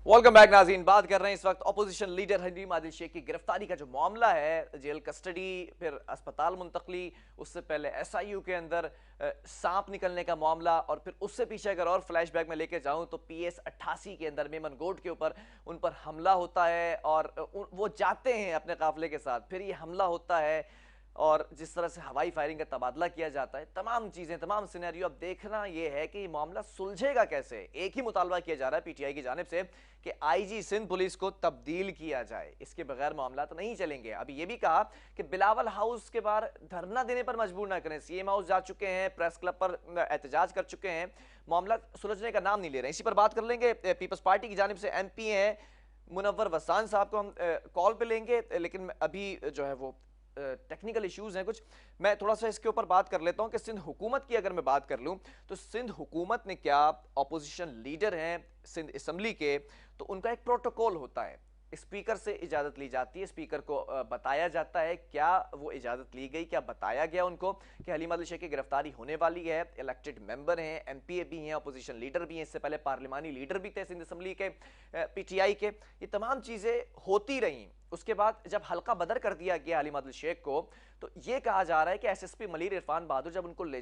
Welcome back नाज़रीन। बात कर रहे हैं इस वक्त अपोजिशन लीडर हलीम आदिल शेख की गिरफ्तारी का जो मामला है, जेल कस्टडी फिर अस्पताल मुंतकली, उससे पहले एसआईयू के अंदर सांप निकलने का मामला, और फिर उससे पीछे अगर और फ्लैशबैक में लेके जाऊं तो पीएस 88 के अंदर मेमन गोड के ऊपर उन पर हमला होता है और वो जाते हैं अपने काफिले के साथ, फिर ये हमला होता है और जिस तरह से हवाई फायरिंग का तबादला किया जाता है, तमाम चीजें, तमाम सिनेरियो। अब देखना यह है कि मामला सुलझेगा कैसे। एक ही मुतालबा किया जा रहा है पीटीआई की जानिब से कि आईजी सिंध पुलिस को तब्दील किया जाए, इसके बगैर मामला तो नहीं चलेंगे। अभी यह भी कहा कि बिलावल हाउस के बाहर धरना देने पर मजबूर ना करें। सीएम हाउस जा चुके हैं, प्रेस क्लब पर एहतजाज कर चुके हैं, मामला सुलझने का नाम नहीं ले रहे। इसी पर बात कर लेंगे। पीपल्स पार्टी की जानिब से एमपी हैं मुनव्वर वसान साहब को हम कॉल पे लेंगे, लेकिन अभी जो है वो टेक्निकल इश्यूज हैं कुछ। मैं थोड़ा सा इसके ऊपर बात कर लेता हूं कि सिंध हुकूमत की अगर मैं बात कर लूं तो सिंध हुकूमत ने क्या, ऑपोजिशन लीडर हैं सिंध असम्बली के, तो उनका एक प्रोटोकॉल होता है। स्पीकर से इजाजत ली जाती है, स्पीकर को बताया जाता है क्या वो इजाजत ली गई, क्या बताया गया उनको कि हलीम आदिल शेख की गिरफ्तारी होने वाली है। इलेक्टेड मेंबर हैं, एमपीए भी हैं, अपोजिशन लीडर भी हैं, इससे पहले पार्लिमानी लीडर भी थे सिंध असम्बली के, पीटीआई के। ये तमाम चीजें होती रहीं। उसके बाद जब हल्का बदर कर दिया गया हलीम आदिल शेख को, तो ये कहा जा रहा है कि एसएसपी मलिर इरफान बहादुर जब उनको ले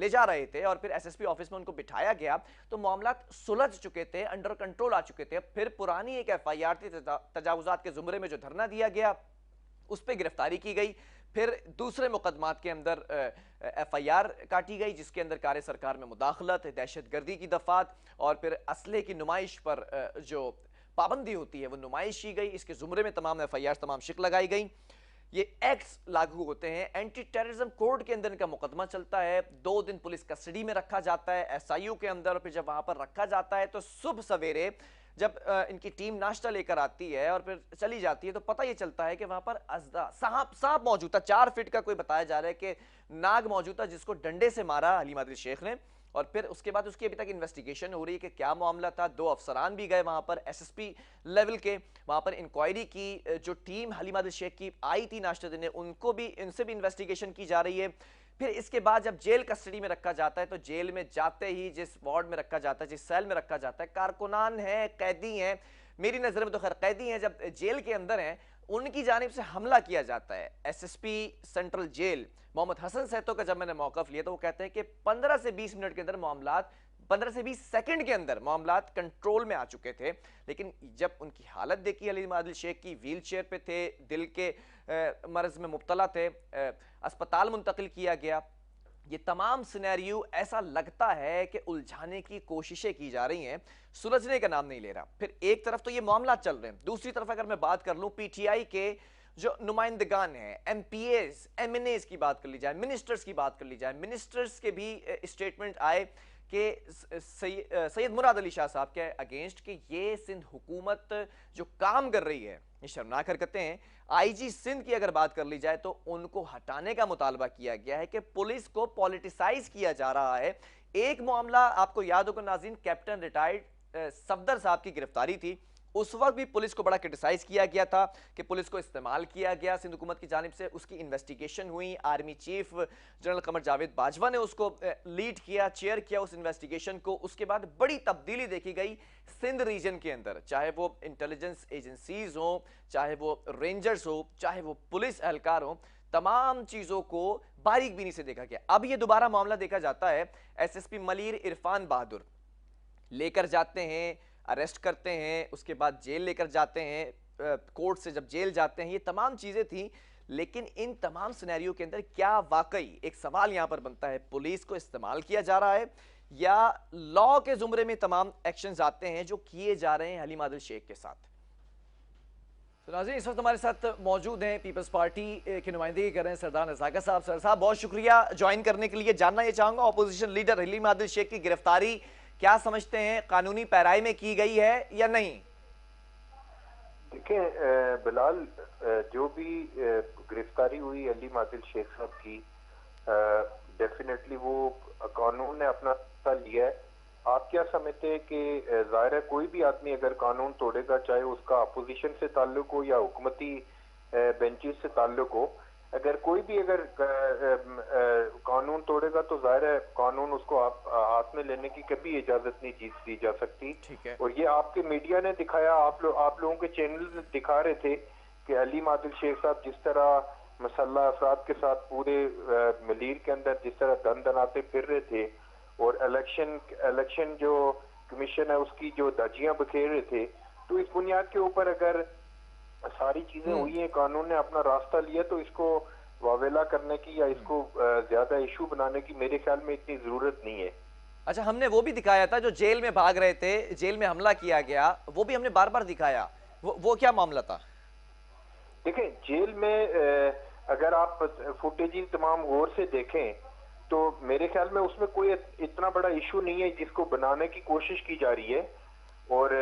जा रहे थे और फिर एसएसपी ऑफिस में उनको बिठाया गया तो मामला सुलझ चुके थे, अंडर कंट्रोल आ चुके थे। फिर पुरानी एक एफआईआर थी, तजावुजात के जुमरे में जो धरना दिया गया उस पर गिरफ्तारी की गई। फिर दूसरे मुकदमात के अंदर एफआईआर काटी गई जिसके अंदर कार्य सरकार में मुदाखलत, दहशतगर्दी की दफात और फिर असले की नुमाइश पर जो पाबंदी होती है वो नुमाइश की गई। इसके जुमरे में तमाम एफआईआर, तमाम शिक लगाई गई। ये एक्ट्स लागू होते हैं। एंटी टेररिज्म कोड के अंदर इनका मुकदमा चलता है। 2 दिन पुलिस कस्टडी में रखा जाता है एसआईयू के अंदर, और फिर जब वहां पर रखा जाता है तो सुबह सवेरे जब इनकी टीम नाश्ता लेकर आती है और फिर चली जाती है तो पता ये चलता है कि वहां पर अजदा सांप सांप मौजूद था। 4 फीट का कोई बताया जा रहा है कि नाग मौजूद था जिसको डंडे से मारा हलीम आदिल शेख ने। और फिर उसके बाद उसकी अभी तक इन्वेस्टिगेशन हो रही है कि क्या मामला था। 2 अफसरान भी गए वहां पर, एसएसपी लेवल के, वहां पर इंक्वायरी की। जो टीम हलीम आदिल शेख की आई थी नाश्ते देने, उनको भी, इनसे भी इन्वेस्टिगेशन की जा रही है। फिर इसके बाद जब जेल कस्टडी में रखा जाता है तो जेल में जाते ही जिस वार्ड में रखा जाता है, जिस सेल में रखा जाता है, कारकुनान है, कैदी हैं, मेरी नजर में तो खैर कैदी हैं, जब जेल के अंदर हैं उनकी जानिब से हमला किया जाता है। SSP central jail Mohammad Hasan Sahto का जब मैंने मौकफ लिया तो वो कहते हैं कि 15 से 20 मिनट के अंदर मामला, 15 से 20 सेकंड के अंदर मामला कंट्रोल में आ चुके थे। लेकिन जब उनकी हालत देखी, हलीम आदिल शेख की व्हील चेयर पे थे, दिल के मर्ज में मुब्तला थे, अस्पताल मुंतकिल किया गया। ये तमाम सिनेरियो ऐसा लगता है कि उलझाने की कोशिशें की जा रही हैं, सुलझने का नाम नहीं ले रहा। फिर एक तरफ तो ये मामला चल रहे हैं, दूसरी तरफ अगर मैं बात कर लूं पीटीआई के जो नुमाइंदगान हैं, एमपीएस, एमएनएस की बात कर ली जाए, मिनिस्टर्स की बात कर ली जाए, मिनिस्टर्स के भी स्टेटमेंट आए कि सैयद मुराद अली शाह साहब के अगेंस्ट कि ये सिंध हुकूमत जो काम कर रही है ये शर्मनाक हरकतें हैं। आईजी सिंध की अगर बात कर ली जाए तो उनको हटाने का मुतालबा किया गया है कि पुलिस को पॉलिटिसाइज किया जा रहा है। एक मामला आपको याद होगा नाज़रीन, कैप्टन रिटायर्ड सफदर साहब की गिरफ्तारी थी। उस वक्त भी पुलिस को बड़ा क्रिटिसाइज किया गया था कि पुलिस को इस्तेमाल किया गया सिंध हुकूमत की जानिब से। उसकी इन्वेस्टिगेशन हुई, army chief general Qamar Javed Bajwa ने उसको लीड किया, चेयर किया उस इन्वेस्टिगेशन को। उसके बाद बड़ी तब्दीली देखी गई सिंध रीजन के अंदर, चाहे वो इंटेलिजेंस एजेंसीज हो, चाहे वो रेंजर्स हो, चाहे वो पुलिस एहलकार हो, तमाम चीजों को बारीक बीनी से देखा गया। अब ये दोबारा मामला देखा जाता है, एसएसपी मलिर इरफान बहादुर लेकर जाते हैं, अरेस्ट करते हैं, उसके बाद जेल लेकर जाते हैं, कोर्ट से जब जेल जाते हैं, ये तमाम चीजें थी। लेकिन इन तमाम सिनेरियो के अंदर क्या वाकई, एक सवाल यहां पर बनता है, पुलिस को इस्तेमाल किया जा रहा है या लॉ के जुमरे में तमाम एक्शंस आते हैं जो किए जा रहे हैं हलीम आदिल शेख के साथ। तो नाज़रीन, इस वक्त हमारे साथ मौजूद हैं पीपल्स पार्टी की नुमाइंदगी कर रहे हैं सरदार नज़ाकत साहब। सर साहब बहुत शुक्रिया ज्वाइन करने के लिए। जानना ये चाहूंगा, अपोजिशन लीडर हलीम आदिल शेख की गिरफ्तारी क्या समझते हैं, कानूनी पैराई में की गई है या नहीं? देखिए बिलाल, जो भी गिरफ्तारी हुई हलीम आदिल शेख साहब की, डेफिनेटली वो कानून ने अपना हिस्सा लिया है। आप क्या समझते हैं कि जाहिर है कोई भी आदमी अगर कानून तोड़ेगा, चाहे उसका अपोजिशन से ताल्लुक हो या हुकूमती बेंचेस से ताल्लुक हो, अगर कोई भी अगर कानून तोड़ेगा तो जाहिर है कानून उसको आप हाथ में लेने की कभी इजाजत नहीं दी जा सकती। ठीक है। और ये आपके मीडिया ने दिखाया, आप लोगों के चैनल दिखा रहे थे कि अलीम आदिल शेख साहब जिस तरह मसल्ला अफराद के साथ पूरे मलीर के अंदर जिस तरह दन दनाते फिर रहे थे और इलेक्शन जो कमीशन है उसकी जो धज्जियां बखेर रहे थे, तो इस बुनियाद के ऊपर अगर सारी चीजें हुई हैं, कानून ने अपना रास्ता लिया, तो इसको वावेला करने की या इसको ज्यादा इशू बनाने की मेरे ख्याल में इतनी जरूरत नहीं है। अच्छा, हमने वो भी दिखाया था जो जेल में भाग रहे थे, जेल में हमला किया गया, वो भी हमने बार बार दिखाया। वो क्या मामला था? देखें, जेल में अगर आप फुटेज तमाम गौर से देखें तो मेरे ख्याल में उसमें कोई इतना बड़ा इशू नहीं है जिसको बनाने की कोशिश की जा रही है। और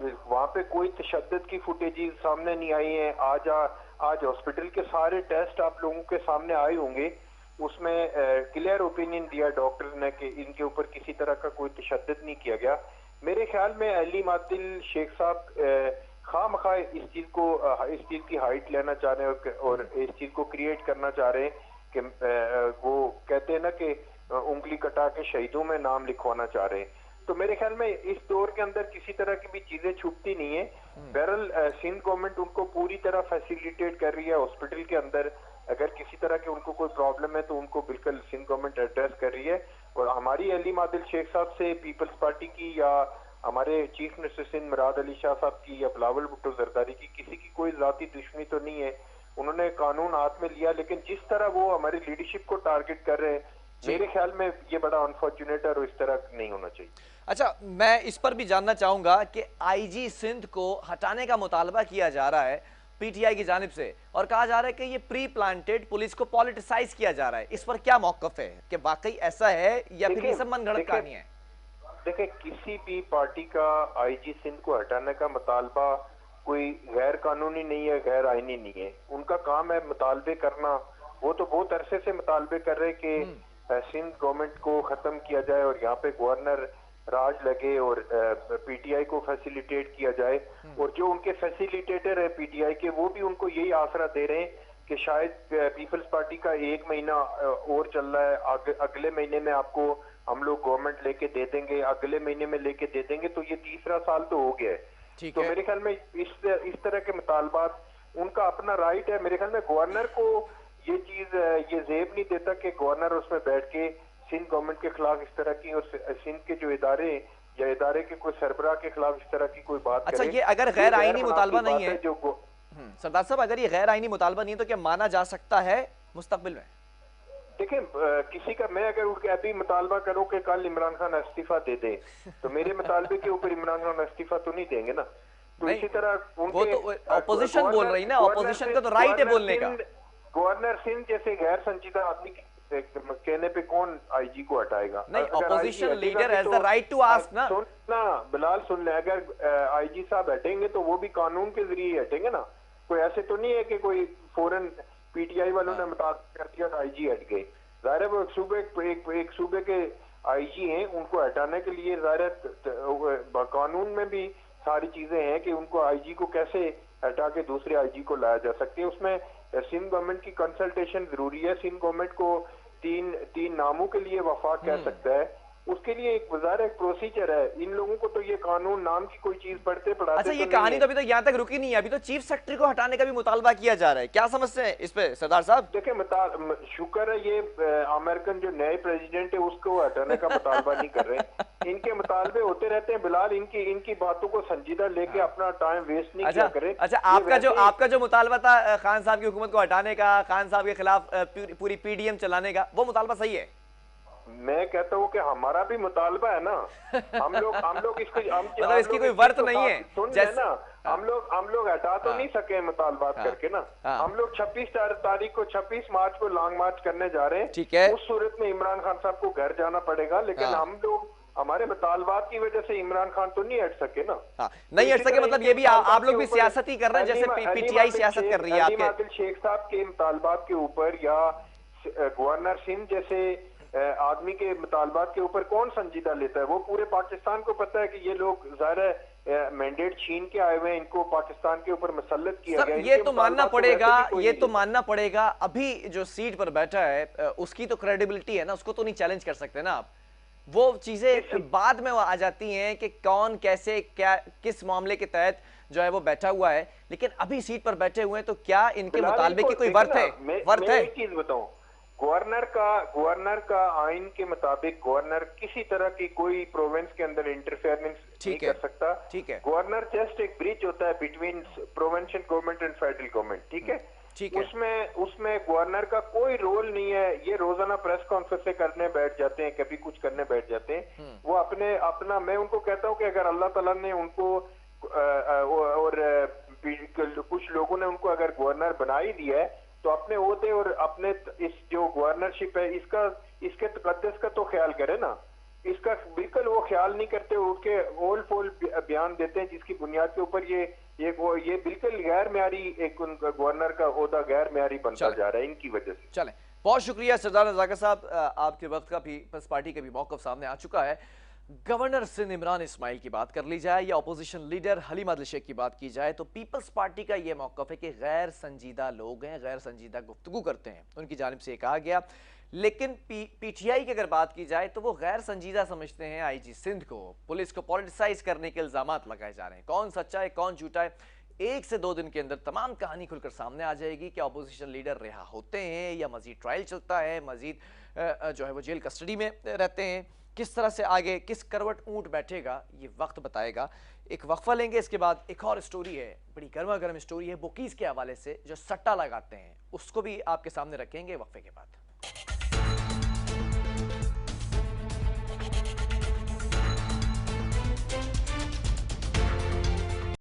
वहां पे कोई तशद्दुद की फुटेज सामने नहीं आई है। आज हॉस्पिटल के सारे टेस्ट आप लोगों के सामने आए होंगे, उसमें क्लियर ओपिनियन दिया डॉक्टर ने कि इनके ऊपर किसी तरह का कोई तशद्दुद नहीं किया गया। मेरे ख्याल में अलीम आदिल शेख साहब खामखा इस चीज की हाइट लेना चाह रहे हैं और इस चीज को क्रिएट करना चाह रहे हैं कि वो कहते हैं ना कि उंगली कटा के शहीदों में नाम लिखवाना चाह रहे हैं। तो मेरे ख्याल में इस दौर के अंदर किसी तरह की भी चीजें छुपती नहीं है। बहरहाल सिंध गवर्नमेंट उनको पूरी तरह फैसिलिटेट कर रही है हॉस्पिटल के अंदर। अगर किसी तरह के उनको कोई प्रॉब्लम है तो उनको बिल्कुल सिंध गवर्नमेंट एड्रेस कर रही है। और हमारी अलीम आदिल शेख साहब से पीपल्स पार्टी की या हमारे चीफ मिनिस्टर सिंध मुराद अली शाह साहब की या बिलावल भुट्टो जरदारी की किसी की कोई जाती दुश्मनी तो नहीं है। उन्होंने कानून हाथ में लिया, लेकिन जिस तरह वो हमारी लीडरशिप को टारगेट कर रहे हैं, मेरे ख्याल में ये बड़ा अनफॉर्चुनेट है और इस तरह नहीं होना चाहिए। अच्छा, मैं इस पर भी जानना चाहूंगा कि आईजी सिंध को हटाने का मुतालबा किया जा रहा है पीटीआई की जानिब से, और कहा जा रहा है कि ये प्री प्लांटेड पुलिस को पॉलिटिसाइज किया जा रहा है। इस पर क्या मौकफ है कि वाकई ऐसा है या फिर ये सब मनगढ़ंत कहानी है? देखिए, किसी भी पार्टी का आईजी सिंध को हटाने का मुतालबा कोई गैर कानूनी नहीं है, गैर आईनी नहीं है। उनका काम है मुतालबे करना। वो तो बहुत अरसे से मुतालबे कर रहे कि सिंध गवर्नमेंट को खत्म किया जाए और यहाँ पे गवर्नर राज लगे और पीटीआई को फैसिलिटेट किया जाए। और जो उनके फैसिलिटेटर है पीटीआई के, वो भी उनको यही आसरा दे रहे हैं कि शायद पीपल्स पार्टी का 1 महीना और चल रहा है, अगले महीने में आपको हम लोग गवर्नमेंट लेके दे देंगे, अगले महीने में लेके दे देंगे, तो ये तीसरा साल तो हो गया है। तो मेरे ख्याल में इस तरह के मुतालबात उनका अपना राइट है। मेरे ख्याल में गवर्नर को ये चीज ये जेब नहीं देता कि गवर्नर उसमें बैठ के सिंध गवर्नमेंट के खिलाफ इस तरह की और सिंध के जो इदारे या इदारे के कोई सरबराह के खिलाफ इस तरह की कोई बात अच्छा, करे। ये अगर गैर आईनी मुतालबा नहीं है जो सरदार साहब, अगर ये गैर आईनी मुतालबा नहीं है तो क्या माना जा सकता है मुस्तकबिल में? देखिए, किसी का मैं अगर उनके अभी मुतालबा करूं कि कल इमरान खान इस्तीफा दे दे, तो मेरे मुतालबे के ऊपर इमरान खान इस्तीफा तो नहीं देंगे ना। तो इसी तरह वो तो ऑपोजिशन बोल रही ना, ऑपोजिशन का तो राइट है बोलने का। गवर्नर सिंध जैसे गैर संजीदा आदमी कहने पे कौन आईजी को हटाएगा? नहीं, opposition leader has the right to ask ना। सुन ना बिलाल, सुन ले, अगर आईजी साहब हटेंगे तो वो भी कानून के जरिए हटेंगे ना। कोई ऐसे तो नहीं है कि कोई फौरन पीटीआई वालों ने मुताबिक कर दिया तो आईजी हट गए। जाहिर है वो एक सूबे के आईजी हैं, उनको हटाने के लिए जाहिर कानून में भी सारी चीजें हैं कि उनको आईजी को कैसे हटा के दूसरे आईजी को लाया जा सकती है। उसमें सिंध गवर्नमेंट की कंसल्टेशन जरूरी है। सिंध गवर्नमेंट को तीन नामों के लिए वफाक कह सकता है, उसके लिए एक प्रोसीजर है। इन लोगों को तो ये कानून नाम की कोई चीज पढ़ते पढ़ाते अच्छा, ये कहानी तो अभी तक यहाँ तक रुकी नहीं है। अभी तो चीफ सेक्रेटरी को हटाने का भी मुतालबा किया जा रहा है। क्या समझते हैं इस पे सरदार साहब? देखिए, शुक्र है ये अमेरिकन जो नए प्रेसिडेंट है उसको हटाने का मुतालबा नहीं कर रहे। इनके मुतालबे होते रहते हैं बिलाल। इनकी बातों को संजीदा लेके अपना टाइम वेस्ट नहीं किया करे। अच्छा, आपका जो मुतालबा था खान साहब की हुकूमत को हटाने का, खान साहब के खिलाफ पूरी पीडीएम चलाने का, वो मुतालबा सही है? मैं कहता हूँ कि हमारा भी मुतालबा है ना। हम लोग इसकी कोई वर्त नहीं है। सुन ना, हम लोग हटा तो नहीं सके मुतालबात करके ना। हम लोग 26 मार्च को लॉन्ग मार्च करने जा रहे हैं। ठीक है, उस सूरत में इमरान खान साहब को घर जाना पड़ेगा, लेकिन हम लोग हमारे मुतालबात की वजह से इमरान खान तो नहीं हट सके ना। नहीं हट सके मतलब ये भी आप लोग भी सियासत ही कर रहे हैं जैसे पीटीआई सियासत कर रही है। अलीम आदिल शेख साहब के मुतालबात के ऊपर या गवर्नर सिंध जैसे आदमी के मुतालबात के ऊपर कौन संजीदा लेता है? वो पूरे पाकिस्तान को पता है कि ये लोग जाहिर है मैंडेट छीन के आए हुए हैं, इनको पाकिस्तान के ऊपर मुसल्लत किया सर गया। ये तो मानना पड़ेगा, ये तो नहीं। मानना पड़ेगा, अभी जो सीट पर बैठा है उसकी तो क्रेडिबिलिटी है ना, उसको तो नहीं चैलेंज कर सकते ना आप। वो चीजें बाद में वो आ जाती हैं कि कौन कैसे क्या किस मामले के तहत जो है वो बैठा हुआ है, लेकिन अभी सीट पर बैठे हुए हैं तो क्या इनके मुतालबे की कोई वर्थ है? वर्थ है? एक चीज बताऊं, गवर्नर का आइन के मुताबिक गवर्नर किसी तरह की कोई प्रोविंस के अंदर इंटरफेरेंस नहीं कर सकता। ठीक है। गवर्नर जस्ट एक ब्रिज होता है between provincial government and federal government, ठीक है। ठीक है। उसमें गवर्नर का कोई रोल नहीं है। ये रोजाना प्रेस कॉन्फ्रेंस करने बैठ जाते हैं, कभी कुछ करने बैठ जाते हैं। वो अपना मैं उनको कहता हूं कि अगर अल्लाह ताला ने उनको और कुछ लोगों ने उनको अगर गवर्नर बना ही दिया है तो अपने ओहदे और अपने इस जो गवर्नरशिप है इसके तकद्दुस का तो ख्याल करे ना। इसका बिल्कुल वो ख्याल नहीं करते, उनके ओल फोल बयान देते हैं जिसकी बुनियाद के ऊपर ये बिल्कुल गैर म्यारी एक गवर्नर का ओहदा गैर म्यारी बनता जा रहा है इनकी वजह से। चलें, बहुत शुक्रिया सरदार नज़ाकत साहब, आपके वक्त का भी पीपल्स पार्टी का भी मौक़िफ़ सामने आ चुका है। गवर्नर सिंध इमरान इस्माइल की बात कर ली जाए या अपोजिशन लीडर हलीम आदिल शेख की बात की जाए तो पीपल्स पार्टी का यह मौक़िफ़ है कि गैर संजीदा लोग हैं, गैर संजीदा गुफ्तगू करते हैं, उनकी जानिब से कहा गया। लेकिन पीटीआई की अगर बात की जाए तो वो गैर संजीदा समझते हैं आईजी सिंध को। पुलिस को पॉलिटिसाइज करने के इल्जामात लगाए जा रहे हैं। कौन सच्चा है कौन झूठा है, 1 से 2 दिन के अंदर तमाम कहानी खुलकर सामने आ जाएगी। क्या अपोजिशन लीडर रिहा होते हैं या मजीद ट्रायल चलता है, मजीद जो है वो जेल कस्टडी में रहते हैं, किस तरह से आगे किस करवट ऊंट बैठेगा ये वक्त बताएगा। एक वक्फा लेंगे, इसके बाद एक और स्टोरी है, बड़ी गर्मा गर्म स्टोरी है बुकीज के हवाले से जो सट्टा लगाते हैं, उसको भी आपके सामने रखेंगे वक्फे के बाद।